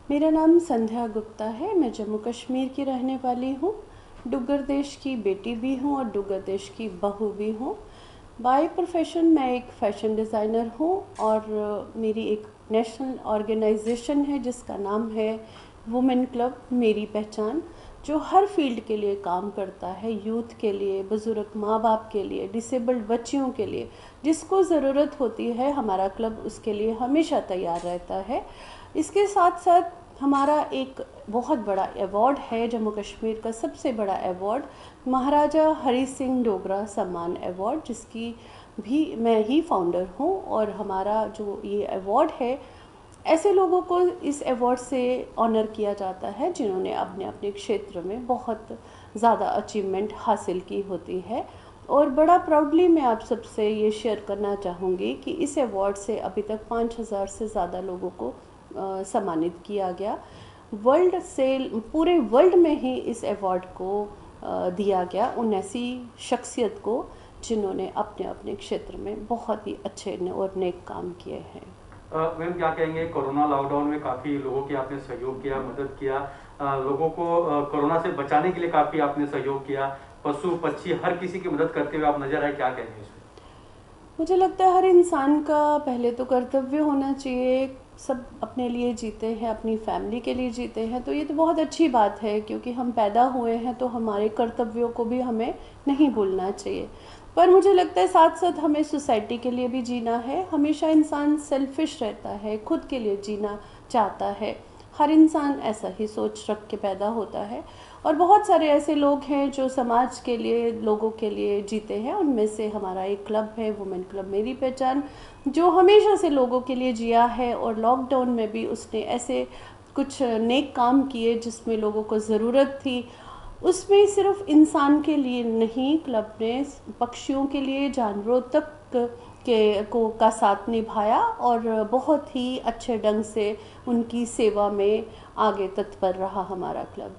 मेरा नाम संध्या गुप्ता है। मैं जम्मू कश्मीर की रहने वाली हूँ। डुग्गर देश की बेटी भी हूँ और डुग्गर देश की बहू भी हूँ। बाय प्रोफेशन मैं एक फ़ैशन डिज़ाइनर हूँ और मेरी एक नेशनल ऑर्गेनाइजेशन है जिसका नाम है वुमेन क्लब मेरी पहचान, जो हर फील्ड के लिए काम करता है। यूथ के लिए, बुज़ुर्ग माँ बाप के लिए, डिसेबल्ड बच्चियों के लिए, जिसको ज़रूरत होती है हमारा क्लब उसके लिए हमेशा तैयार रहता है। इसके साथ साथ हमारा एक बहुत बड़ा अवार्ड है, जम्मू कश्मीर का सबसे बड़ा अवार्ड, महाराजा हरी सिंह डोगरा सम्मान अवार्ड, जिसकी भी मैं ही फाउंडर हूँ। और हमारा जो ये अवार्ड है, ऐसे लोगों को इस अवार्ड से ऑनर किया जाता है जिन्होंने अपने अपने क्षेत्र में बहुत ज़्यादा अचीवमेंट हासिल की होती है। और बड़ा प्राउडली मैं आप सबसे ये शेयर करना चाहूँगी कि इस अवार्ड से अभी तक 5,000 से ज़्यादा लोगों को सम्मानित किया गया। वर्ल्ड से पूरे वर्ल्ड में ही इस अवार्ड को दिया गया उन ऐसी शख्सियत को जिन्होंने अपने अपने क्षेत्र में बहुत ही अच्छे और नेक काम किए हैं। मैम, क्या कहेंगे, कोरोना लॉकडाउन में काफ़ी लोगों की आपने सहयोग किया, मदद किया, लोगों को कोरोना से बचाने के लिए काफ़ी आपने सहयोग किया, पशु पक्षी हर किसी की मदद करते हुए आप नजर आए, क्या कहेंगे इसमें? मुझे लगता है हर इंसान का पहले तो कर्तव्य होना चाहिए। सब अपने लिए जीते हैं, अपनी फैमिली के लिए जीते हैं, तो ये तो बहुत अच्छी बात है, क्योंकि हम पैदा हुए हैं तो हमारे कर्तव्यों को भी हमें नहीं भूलना चाहिए। पर मुझे लगता है साथ साथ हमें सोसाइटी के लिए भी जीना है। हमेशा इंसान सेल्फिश रहता है, खुद के लिए जीना चाहता है। हर इंसान ऐसा ही सोच रख के पैदा होता है। और बहुत सारे ऐसे लोग हैं जो समाज के लिए, लोगों के लिए जीते हैं। उनमें से हमारा एक क्लब है, वुमेन क्लब मेरी पहचान, जो हमेशा से लोगों के लिए जिया है। और लॉकडाउन में भी उसने ऐसे कुछ नेक काम किए जिसमें लोगों को ज़रूरत थी। उसमें सिर्फ इंसान के लिए नहीं, क्लब ने पक्षियों के लिए, जानवरों तक के को का साथ निभाया और बहुत ही अच्छे ढंग से उनकी सेवा में आगे तत्पर रहा हमारा क्लब।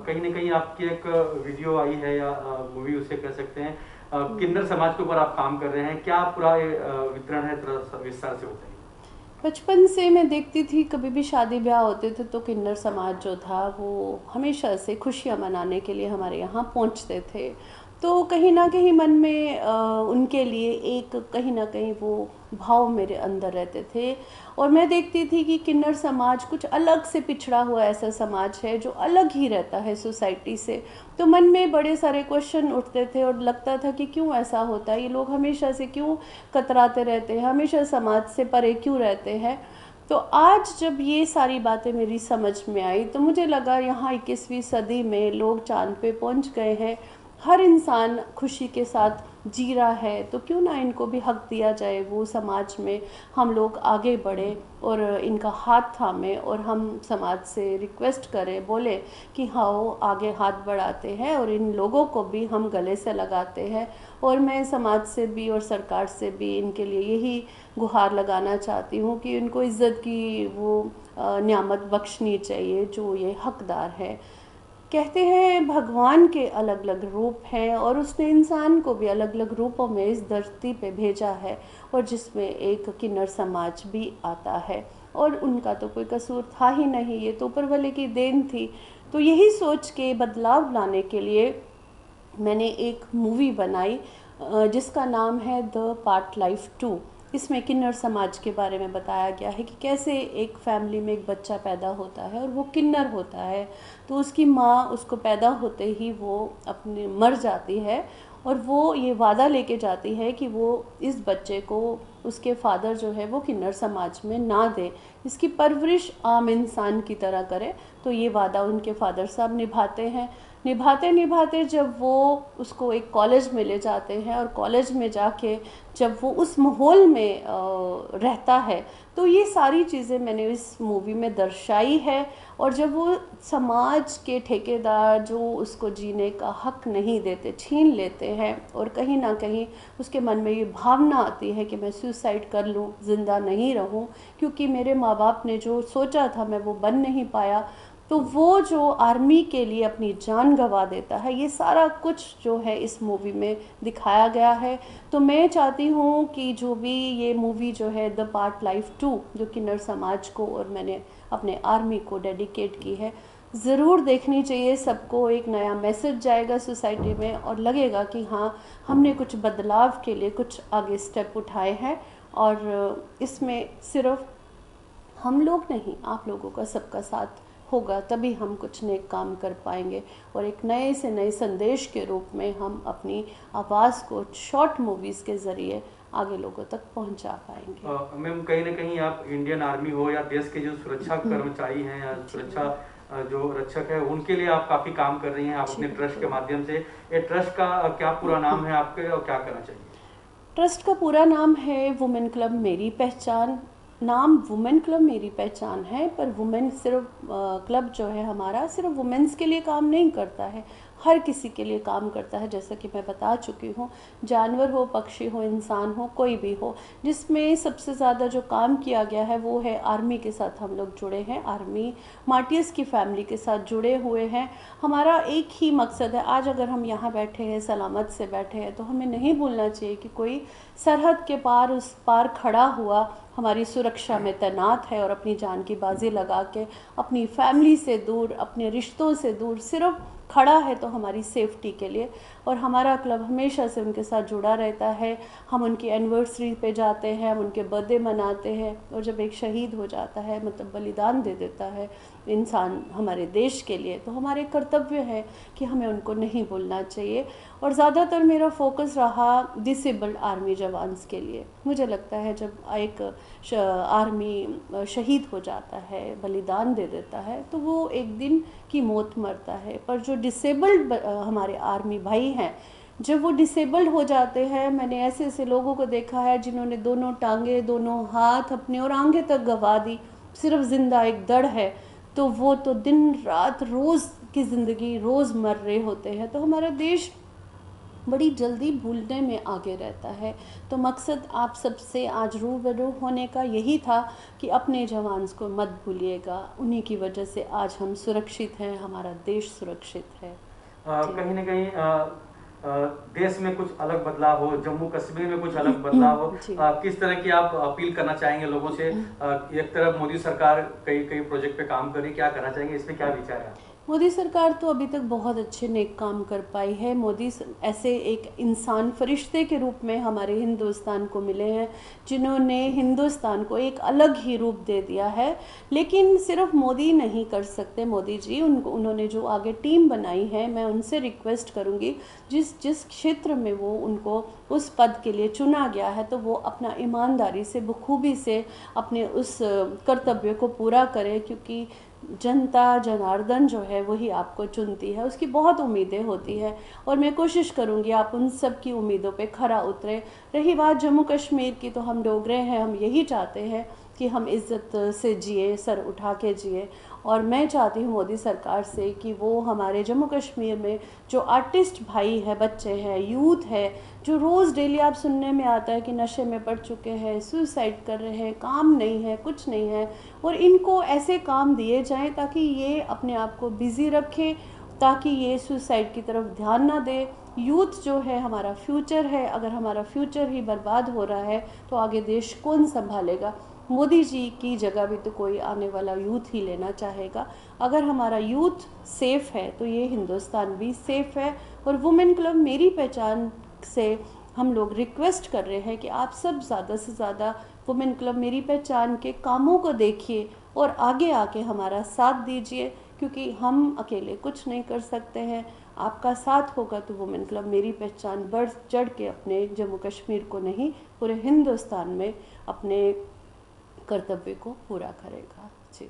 कहीं ना कहीं आपकी एक वीडियो आई है या मूवी उसे कह सकते हैं, किन्नर समाज के ऊपर आप काम कर रहे हैं, क्या पूरा ये वितरण है, थोड़ा विस्तार से बताइए। बचपन से मैं देखती थी, कभी भी शादी ब्याह होते थे तो किन्नर समाज जो था वो हमेशा से खुशियाँ मनाने के लिए हमारे यहाँ पहुँचते थे। तो कहीं ना कहीं मन में उनके लिए एक कहीं ना कहीं वो भाव मेरे अंदर रहते थे। और मैं देखती थी कि किन्नर समाज कुछ अलग से पिछड़ा हुआ ऐसा समाज है जो अलग ही रहता है सोसाइटी से। तो मन में बड़े सारे क्वेश्चन उठते थे और लगता था कि क्यों ऐसा होता है, ये लोग हमेशा से क्यों कतराते रहते हैं, हमेशा समाज से परे क्यों रहते हैं। तो आज जब ये सारी बातें मेरी समझ में आई तो मुझे लगा यहाँ 21वीं सदी में लोग चांद पे पहुँच गए हैं, हर इंसान खुशी के साथ जी रहा है, तो क्यों ना इनको भी हक दिया जाए, वो समाज में हम लोग आगे बढ़े और इनका हाथ थामें और हम समाज से रिक्वेस्ट करें, बोले कि हाँ वो आगे हाथ बढ़ाते हैं और इन लोगों को भी हम गले से लगाते हैं। और मैं समाज से भी और सरकार से भी इनके लिए यही गुहार लगाना चाहती हूँ कि इनको इज़्ज़त की वो नियामत बख्शनी चाहिए जो ये हकदार है। कहते हैं भगवान के अलग अलग रूप हैं और उसने इंसान को भी अलग अलग रूपों में इस धरती पे भेजा है, और जिसमें एक किन्नर समाज भी आता है। और उनका तो कोई कसूर था ही नहीं, ये तो ऊपर वाले की देन थी। तो यही सोच के बदलाव लाने के लिए मैंने एक मूवी बनाई जिसका नाम है द पार्ट लाइफ 2। इसमें किन्नर समाज के बारे में बताया गया है कि कैसे एक फैमिली में एक बच्चा पैदा होता है और वो किन्नर होता है, तो उसकी माँ उसको पैदा होते ही वो अपने मर जाती है। और वो ये वादा लेके जाती है कि वो इस बच्चे को उसके फादर जो है वो किन्नर समाज में ना दे, इसकी परवरिश आम इंसान की तरह करे। तो ये वादा उनके फादर साहब निभाते हैं। निभाते निभाते जब वो उसको एक कॉलेज में ले जाते हैं और कॉलेज में जाके जब वो उस माहौल में रहता है, तो ये सारी चीज़ें मैंने इस मूवी में दर्शाई है। और जब वो समाज के ठेकेदार जो उसको जीने का हक नहीं देते, छीन लेते हैं, और कहीं ना कहीं उसके मन में ये भावना आती है कि मैं सुसाइड कर लूँ, ज़िंदा नहीं रहूँ, क्योंकि मेरे माँ बाप ने जो सोचा था मैं वो बन नहीं पाया। तो वो जो आर्मी के लिए अपनी जान गंवा देता है, ये सारा कुछ जो है इस मूवी में दिखाया गया है। तो मैं चाहती हूँ कि जो भी ये मूवी जो है द पार्ट लाइफ 2, जो किन्नर समाज को और मैंने अपने आर्मी को डेडिकेट की है। ज़रूर देखनी चाहिए सबको, एक नया मैसेज जाएगा सोसाइटी में और लगेगा कि हाँ, हमने कुछ बदलाव के लिए कुछ आगे स्टेप उठाए हैं। और इसमें सिर्फ हम लोग नहीं, आप लोगों का सबका साथ होगा, तभी हम कुछ नए काम कर पाएंगे और एक नए से नए संदेश के रूप में हम अपनी आवाज़ को शॉर्ट मूवीज़ के ज़रिए आगे लोगों तक पहुंचा पाएंगे। मैम, कहीं ना कहीं आप इंडियन आर्मी हो या देश के जो सुरक्षा कर्मचारी हैं या सुरक्षा जो रक्षक है, उनके लिए आप काफ़ी काम कर रही हैं आप अपने ट्रस्ट के माध्यम से। ये ट्रस्ट का क्या पूरा नाम है आपके और क्या करना चाहिए? ट्रस्ट का पूरा नाम है वुमेन क्लब मेरी पहचान। नाम वुमेन क्लब मेरी पहचान है, पर वुमेन सिर्फ क्लब जो है हमारा सिर्फ वुमेन्स के लिए काम नहीं करता है, हर किसी के लिए काम करता है। जैसा कि मैं बता चुकी हूँ, जानवर हो, पक्षी हो, इंसान हो, कोई भी हो। जिसमें सबसे ज़्यादा जो काम किया गया है वो है आर्मी के साथ हम लोग जुड़े हैं, आर्मी मार्टियर्स की फैमिली के साथ जुड़े हुए हैं। हमारा एक ही मकसद है, आज अगर हम यहाँ बैठे हैं, सलामत से बैठे हैं, तो हमें नहीं भूलना चाहिए कि कोई सरहद के पार उस पार खड़ा हुआ हमारी सुरक्षा में तैनात है और अपनी जान की बाजी लगा के अपनी फैमिली से दूर, अपने रिश्तों से दूर सिर्फ खड़ा है तो हमारी सेफ्टी के लिए। और हमारा क्लब हमेशा से उनके साथ जुड़ा रहता है। हम उनकी एनिवर्सरी पे जाते हैं, हम उनके बर्थडे मनाते हैं। और जब एक शहीद हो जाता है, मतलब बलिदान दे देता है इंसान हमारे देश के लिए, तो हमारे कर्तव्य है कि हमें उनको नहीं भूलना चाहिए। और ज़्यादातर मेरा फोकस रहा डिसेबल्ड आर्मी जवान्स के लिए। मुझे लगता है जब एक आर्मी शहीद हो जाता है, बलिदान दे देता है, तो वो एक दिन की मौत मरता है। पर जो डिसेबल्ड हमारे आर्मी भाई हैं, जब वो डिसेबल्ड हो जाते हैं, मैंने ऐसे ऐसे लोगों को देखा है जिन्होंने दोनों टांगे, दोनों हाथ अपने और आंखें तक गंवा दी, सिर्फ जिंदा एक दड़ है, तो वो तो दिन रात रोज़ की ज़िंदगी रोज़ मर रहे होते हैं। तो हमारा देश बड़ी जल्दी भूलने में आगे रहता है। तो मकसद आप सबसे आज रूबरू होने का यही था कि अपने जवान्स को मत भूलिएगा, उन्हीं की वजह से आज हम सुरक्षित हैं, हमारा देश सुरक्षित है। कहीं ना कहीं देश में कुछ अलग बदलाव हो, जम्मू कश्मीर में कुछ अलग बदलाव हो, किस तरह की आप अपील करना चाहेंगे लोगों से? एक तरफ मोदी सरकार कई कई प्रोजेक्ट पे काम कर रही, क्या करना चाहेंगे, इसमें क्या विचार है? मोदी सरकार तो अभी तक बहुत अच्छे नेक काम कर पाई है। मोदी ऐसे एक इंसान फरिश्ते के रूप में हमारे हिंदुस्तान को मिले हैं, जिन्होंने हिंदुस्तान को एक अलग ही रूप दे दिया है। लेकिन सिर्फ मोदी नहीं कर सकते, मोदी जी उन्होंने जो आगे टीम बनाई है, मैं उनसे रिक्वेस्ट करूँगी जिस जिस क्षेत्र में वो उनको उस पद के लिए चुना गया है, तो वो अपना ईमानदारी से बखूबी से अपने उस कर्तव्य को पूरा करें। क्योंकि जनता जनार्दन जो है वही आपको चुनती है, उसकी बहुत उम्मीदें होती है और मैं कोशिश करूंगी आप उन सब की उम्मीदों पे खरा उतरे। रही बात जम्मू कश्मीर की, तो हम डोगरे हैं, हम यही चाहते हैं कि हम इज़्ज़त से जिए, सर उठा के जिए। और मैं चाहती हूँ मोदी सरकार से कि वो हमारे जम्मू कश्मीर में जो आर्टिस्ट भाई है, बच्चे हैं, यूथ है, जो रोज़ डेली आप सुनने में आता है कि नशे में पड़ चुके हैं, सुसाइड कर रहे हैं, काम नहीं है, कुछ नहीं है, और इनको ऐसे काम दिए जाएं ताकि ये अपने आप को बिज़ी रखें, ताकि ये सुसाइड की तरफ ध्यान ना दे। यूथ जो है हमारा फ्यूचर है, अगर हमारा फ्यूचर ही बर्बाद हो रहा है तो आगे देश कौन संभालेगा? मोदी जी की जगह भी तो कोई आने वाला यूथ ही लेना चाहेगा। अगर हमारा यूथ सेफ़ है तो ये हिंदुस्तान भी सेफ़ है। और वुमेन क्लब मेरी पहचान से हम लोग रिक्वेस्ट कर रहे हैं कि आप सब ज़्यादा से ज़्यादा वुमेन क्लब मेरी पहचान के कामों को देखिए और आगे आके हमारा साथ दीजिए, क्योंकि हम अकेले कुछ नहीं कर सकते हैं। आपका साथ होगा तो वुमेन क्लब मेरी पहचान बढ़ चढ़ के अपने जम्मू कश्मीर को नहीं, पूरे हिंदुस्तान में अपने कर्तव्य को पूरा करेगा। जी।